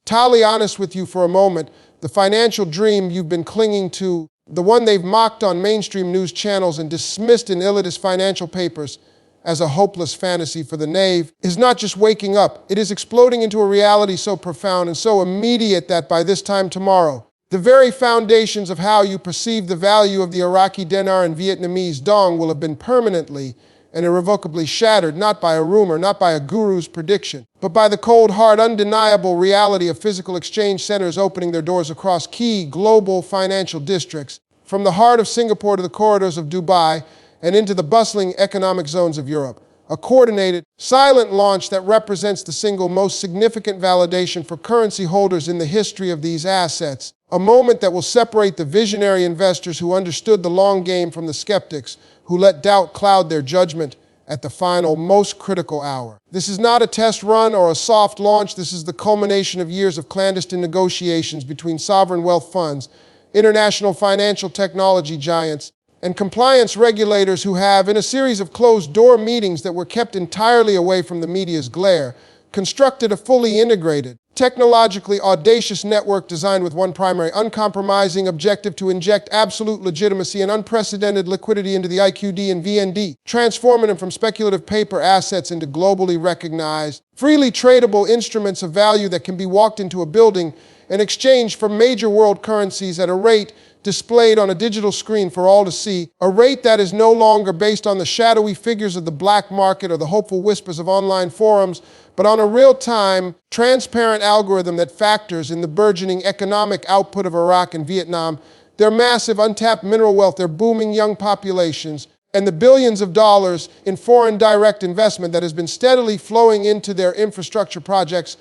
Totally honest with you for a moment, the financial dream you've been clinging to, the one they've mocked on mainstream news channels and dismissed in elitist financial papers as a hopeless fantasy for the knave, is not just waking up. It is exploding into a reality so profound and so immediate that by this time tomorrow, the very foundations of how you perceive the value of the Iraqi Dinar and Vietnamese Dong will have been permanently and irrevocably shattered, not by a rumor, not by a guru's prediction, but by the cold, hard, undeniable reality of physical exchange centers opening their doors across key global financial districts, from the heart of Singapore to the corridors of Dubai and into the bustling economic zones of Europe. A coordinated, silent launch that represents the single most significant validation for currency holders in the history of these assets. A moment that will separate the visionary investors who understood the long game from the skeptics who let doubt cloud their judgment at the final, most critical hour. This is not a test run or a soft launch. This is the culmination of years of clandestine negotiations between sovereign wealth funds, international financial technology giants, and compliance regulators who have, in a series of closed-door meetings that were kept entirely away from the media's glare, constructed a fully integrated, technologically audacious network designed with one primary, uncompromising objective: to inject absolute legitimacy and unprecedented liquidity into the IQD and VND, transforming them from speculative paper assets into globally recognized, freely tradable instruments of value that can be walked into a building and exchanged for major world currencies at a rate displayed on a digital screen for all to see, a rate that is no longer based on the shadowy figures of the black market or the hopeful whispers of online forums, but on a real-time, transparent algorithm that factors in the burgeoning economic output of Iraq and Vietnam, their massive untapped mineral wealth, their booming young populations, and the billions of dollars in foreign direct investment that has been steadily flowing into their infrastructure projects,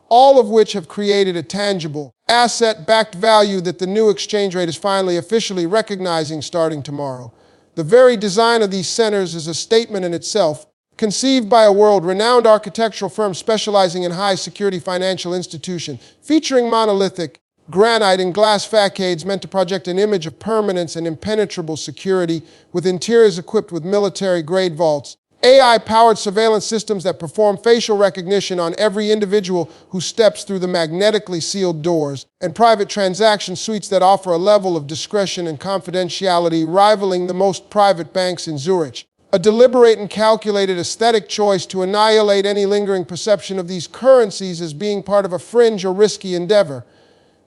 all of which have created a tangible, asset-backed value that the new exchange rate is finally officially recognizing starting tomorrow. The very design of these centers is a statement in itself, conceived by a world-renowned architectural firm specializing in high-security financial institution, featuring monolithic granite and glass facades meant to project an image of permanence and impenetrable security, with interiors equipped with military-grade vaults, AI-powered surveillance systems that perform facial recognition on every individual who steps through the magnetically sealed doors, and private transaction suites that offer a level of discretion and confidentiality rivaling the most private banks in Zurich. A deliberate and calculated aesthetic choice to annihilate any lingering perception of these currencies as being part of a fringe or risky endeavor,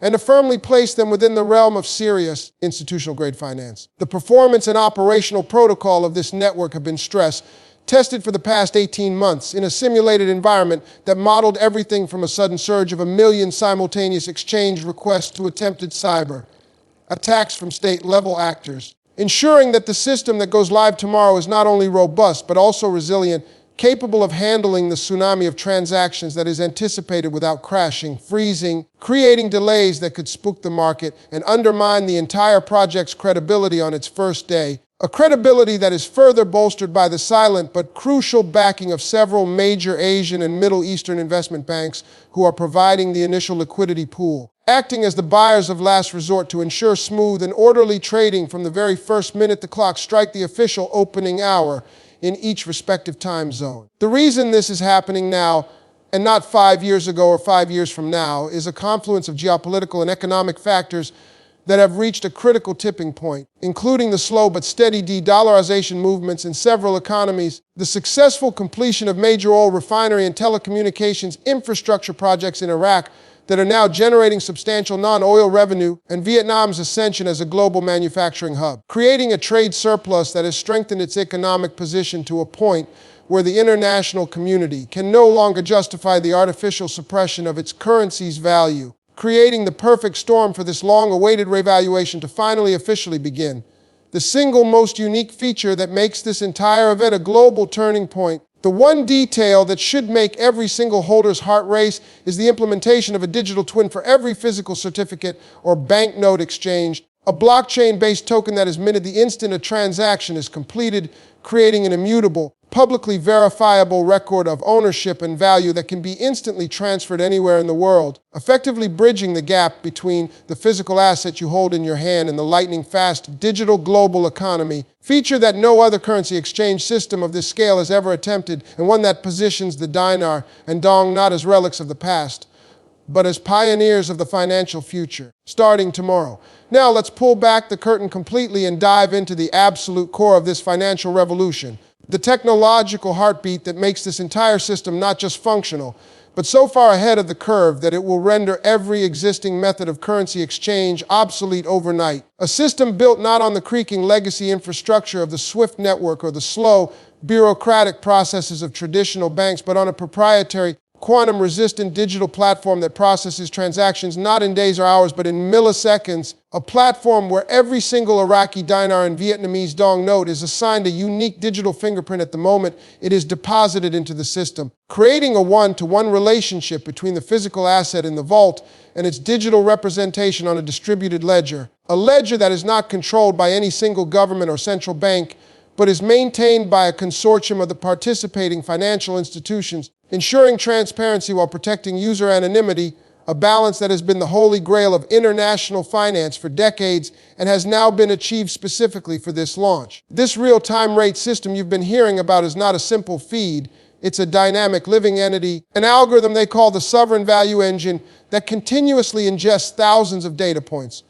and to firmly place them within the realm of serious institutional-grade finance. The performance and operational protocol of this network have been stressed, tested for the past 18 months in a simulated environment that modeled everything from a sudden surge of 1 million simultaneous exchange requests to attempted cyber attacks from state-level actors, ensuring that the system that goes live tomorrow is not only robust but also resilient, capable of handling the tsunami of transactions that is anticipated without crashing, freezing, creating delays that could spook the market and undermine the entire project's credibility on its first day. A credibility that is further bolstered by the silent but crucial backing of several major Asian and Middle Eastern investment banks who are providing the initial liquidity pool, acting as the buyers of last resort to ensure smooth and orderly trading from the very first minute the clocks strike the official opening hour in each respective time zone. The reason this is happening now, and not 5 years ago or 5 years from now, is a confluence of geopolitical and economic factors that have reached a critical tipping point, including the slow but steady de-dollarization movements in several economies, the successful completion of major oil refinery and telecommunications infrastructure projects in Iraq that are now generating substantial non-oil revenue, and Vietnam's ascension as a global manufacturing hub, creating a trade surplus that has strengthened its economic position to a point where the international community can no longer justify the artificial suppression of its currency's value, creating the perfect storm for this long-awaited revaluation to finally officially begin. The single most unique feature that makes this entire event a global turning point, the one detail that should make every single holder's heart race, is the implementation of a digital twin for every physical certificate or banknote exchanged, a blockchain-based token that is minted the instant a transaction is completed, creating an immutable, publicly verifiable record of ownership and value that can be instantly transferred anywhere in the world, effectively bridging the gap between the physical asset you hold in your hand and the lightning-fast digital global economy, feature that no other currency exchange system of this scale has ever attempted, and one that positions the dinar and dong not as relics of the past, but as pioneers of the financial future, starting tomorrow. Now let's pull back the curtain completely and dive into the absolute core of this financial revolution, the technological heartbeat that makes this entire system not just functional, but so far ahead of the curve that it will render every existing method of currency exchange obsolete overnight. A system built not on the creaking legacy infrastructure of the SWIFT network or the slow, bureaucratic processes of traditional banks, but on a proprietary, quantum-resistant digital platform that processes transactions not in days or hours, but in milliseconds. A platform where every single Iraqi Dinar and Vietnamese Dong note is assigned a unique digital fingerprint at the moment it is deposited into the system, creating a one-to-one relationship between the physical asset in the vault and its digital representation on a distributed ledger. A ledger that is not controlled by any single government or central bank, but is maintained by a consortium of the participating financial institutions, ensuring transparency while protecting user anonymity, a balance that has been the holy grail of international finance for decades and has now been achieved specifically for this launch. This real-time rate system you've been hearing about is not a simple feed. It's a dynamic living entity, an algorithm they call the sovereign value engine that continuously ingests thousands of data points.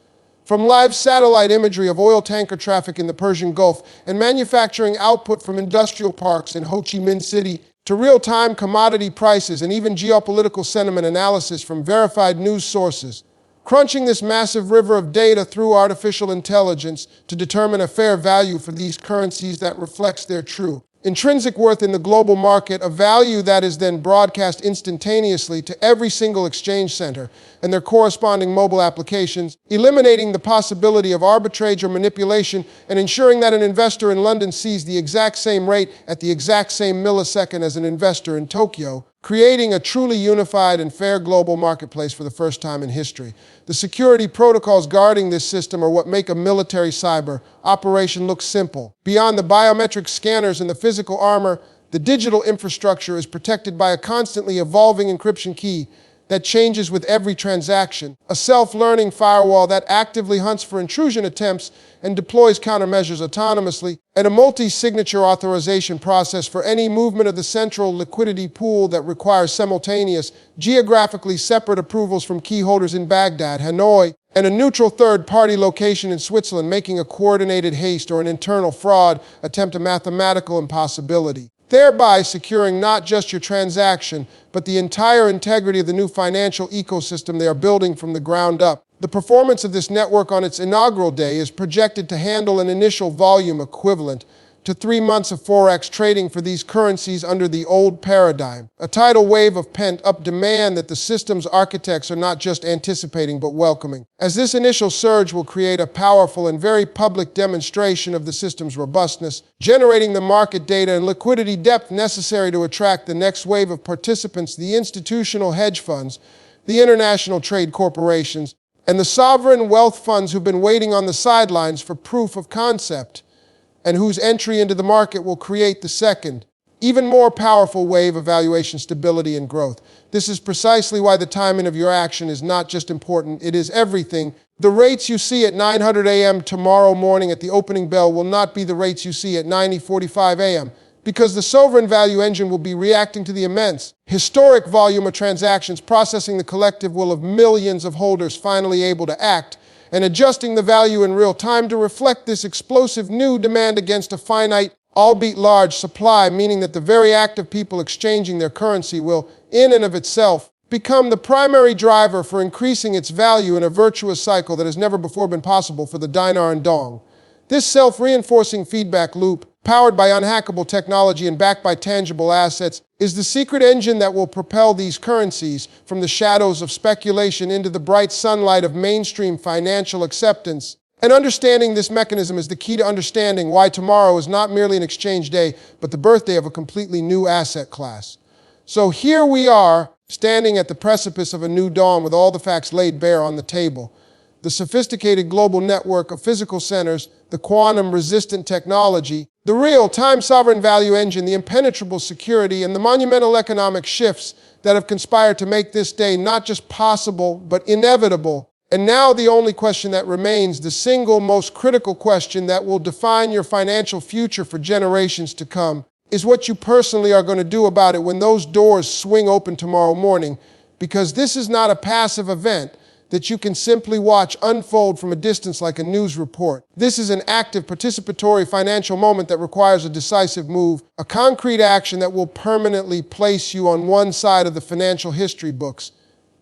From live satellite imagery of oil tanker traffic in the Persian Gulf and manufacturing output from industrial parks in Ho Chi Minh City, to real-time commodity prices and even geopolitical sentiment analysis from verified news sources, crunching this massive river of data through artificial intelligence to determine a fair value for these currencies that reflects their true intrinsic worth in the global market, a value that is then broadcast instantaneously to every single exchange center and their corresponding mobile applications, eliminating the possibility of arbitrage or manipulation and ensuring that an investor in London sees the exact same rate at the exact same millisecond as an investor in Tokyo, creating a truly unified and fair global marketplace for the first time in history. The security protocols guarding this system are what make a military cyber operation look simple. Beyond the biometric scanners and the physical armor, the digital infrastructure is protected by a constantly evolving encryption key that changes with every transaction, a self-learning firewall that actively hunts for intrusion attempts and deploys countermeasures autonomously, and a multi-signature authorization process for any movement of the central liquidity pool that requires simultaneous, geographically separate approvals from key holders in Baghdad, Hanoi, and a neutral third-party location in Switzerland, making a coordinated haste or an internal fraud attempt a mathematical impossibility, thereby securing not just your transaction, but the entire integrity of the new financial ecosystem they are building from the ground up. The performance of this network on its inaugural day is projected to handle an initial volume equivalent to 3 months of Forex trading for these currencies under the old paradigm, a tidal wave of pent-up demand that the system's architects are not just anticipating but welcoming. As this initial surge will create a powerful and very public demonstration of the system's robustness, generating the market data and liquidity depth necessary to attract the next wave of participants, the institutional hedge funds, the international trade corporations, and the sovereign wealth funds who've been waiting on the sidelines for proof of concept, and whose entry into the market will create the second, even more powerful wave of valuation stability and growth. This is precisely why the timing of your action is not just important, it is everything. The rates you see at 9:00 a.m. tomorrow morning at the opening bell will not be the rates you see at 9:45 a.m., because the sovereign value engine will be reacting to the immense, historic volume of transactions, processing the collective will of millions of holders finally able to act, and adjusting the value in real time to reflect this explosive new demand against a finite, albeit large, supply, meaning that the very act of people exchanging their currency will, in and of itself, become the primary driver for increasing its value in a virtuous cycle that has never before been possible for the dinar and dong. This self-reinforcing feedback loop, powered by unhackable technology and backed by tangible assets, is the secret engine that will propel these currencies from the shadows of speculation into the bright sunlight of mainstream financial acceptance. And understanding this mechanism is the key to understanding why tomorrow is not merely an exchange day, but the birthday of a completely new asset class. So here we are, standing at the precipice of a new dawn with all the facts laid bare on the table. The sophisticated global network of physical centers, the quantum-resistant technology, the real-time sovereign value engine, the impenetrable security, and the monumental economic shifts that have conspired to make this day not just possible, but inevitable. And now the only question that remains, the single most critical question that will define your financial future for generations to come, is what you personally are going to do about it when those doors swing open tomorrow morning. because this is not a passive event that you can simply watch unfold from a distance like a news report. This is an active, participatory financial moment that requires a decisive move, a concrete action that will permanently place you on one side of the financial history books,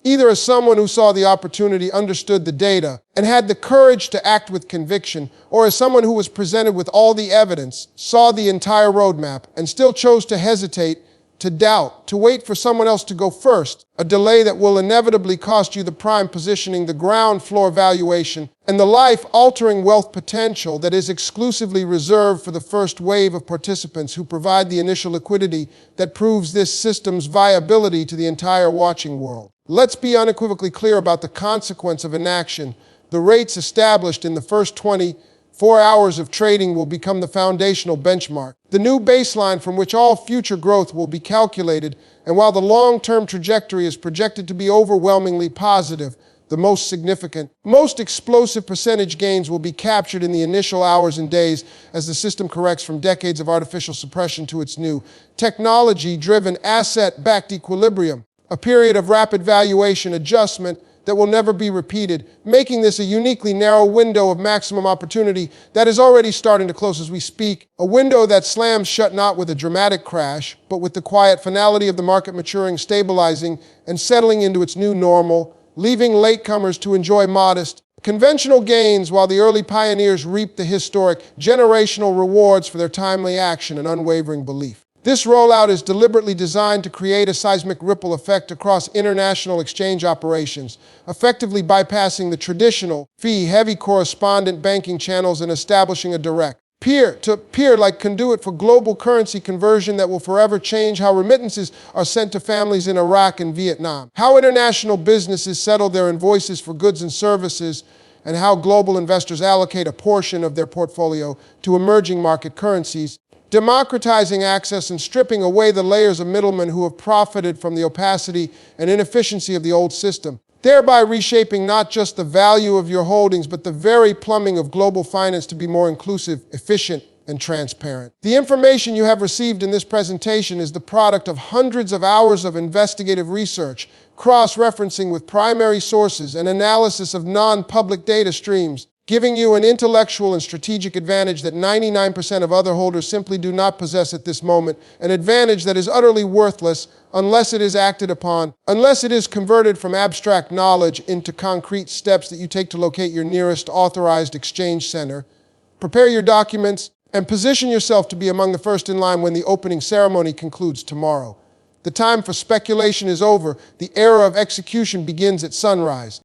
either as someone who saw the opportunity, understood the data, and had the courage to act with conviction, or as someone who was presented with all the evidence, saw the entire roadmap, and still chose to hesitate, to doubt, to wait for someone else to go first, a delay that will inevitably cost you the prime positioning, the ground floor valuation, and the life-altering wealth potential that is exclusively reserved for the first wave of participants who provide the initial liquidity that proves this system's viability to the entire watching world. Let's be unequivocally clear about the consequence of inaction. The rates established in the first 24 hours of trading will become the foundational benchmark, the new baseline from which all future growth will be calculated. And while the long-term trajectory is projected to be overwhelmingly positive, the most significant, most explosive percentage gains will be captured in the initial hours and days as the system corrects from decades of artificial suppression to its new technology-driven asset-backed equilibrium, a period of rapid valuation adjustment that will never be repeated, making this a uniquely narrow window of maximum opportunity that is already starting to close as we speak, a window that slams shut not with a dramatic crash, but with the quiet finality of the market maturing, stabilizing, and settling into its new normal, leaving latecomers to enjoy modest, conventional gains while the early pioneers reap the historic, generational rewards for their timely action and unwavering belief. This rollout is deliberately designed to create a seismic ripple effect across international exchange operations, effectively bypassing the traditional, fee-heavy correspondent banking channels and establishing a direct, peer-to-peer-like conduit for global currency conversion that will forever change how remittances are sent to families in Iraq and Vietnam, how international businesses settle their invoices for goods and services, and how global investors allocate a portion of their portfolio to emerging market currencies, democratizing access and stripping away the layers of middlemen who have profited from the opacity and inefficiency of the old system, thereby reshaping not just the value of your holdings, but the very plumbing of global finance to be more inclusive, efficient, and transparent. The information you have received in this presentation is the product of hundreds of hours of investigative research, cross-referencing with primary sources and analysis of non-public data streams, giving you an intellectual and strategic advantage that 99% of other holders simply do not possess at this moment, an advantage that is utterly worthless unless it is acted upon, unless it is converted from abstract knowledge into concrete steps that you take to locate your nearest authorized exchange center. Prepare your documents and position yourself to be among the first in line when the opening ceremony concludes tomorrow. The time for speculation is over. The era of execution begins at sunrise.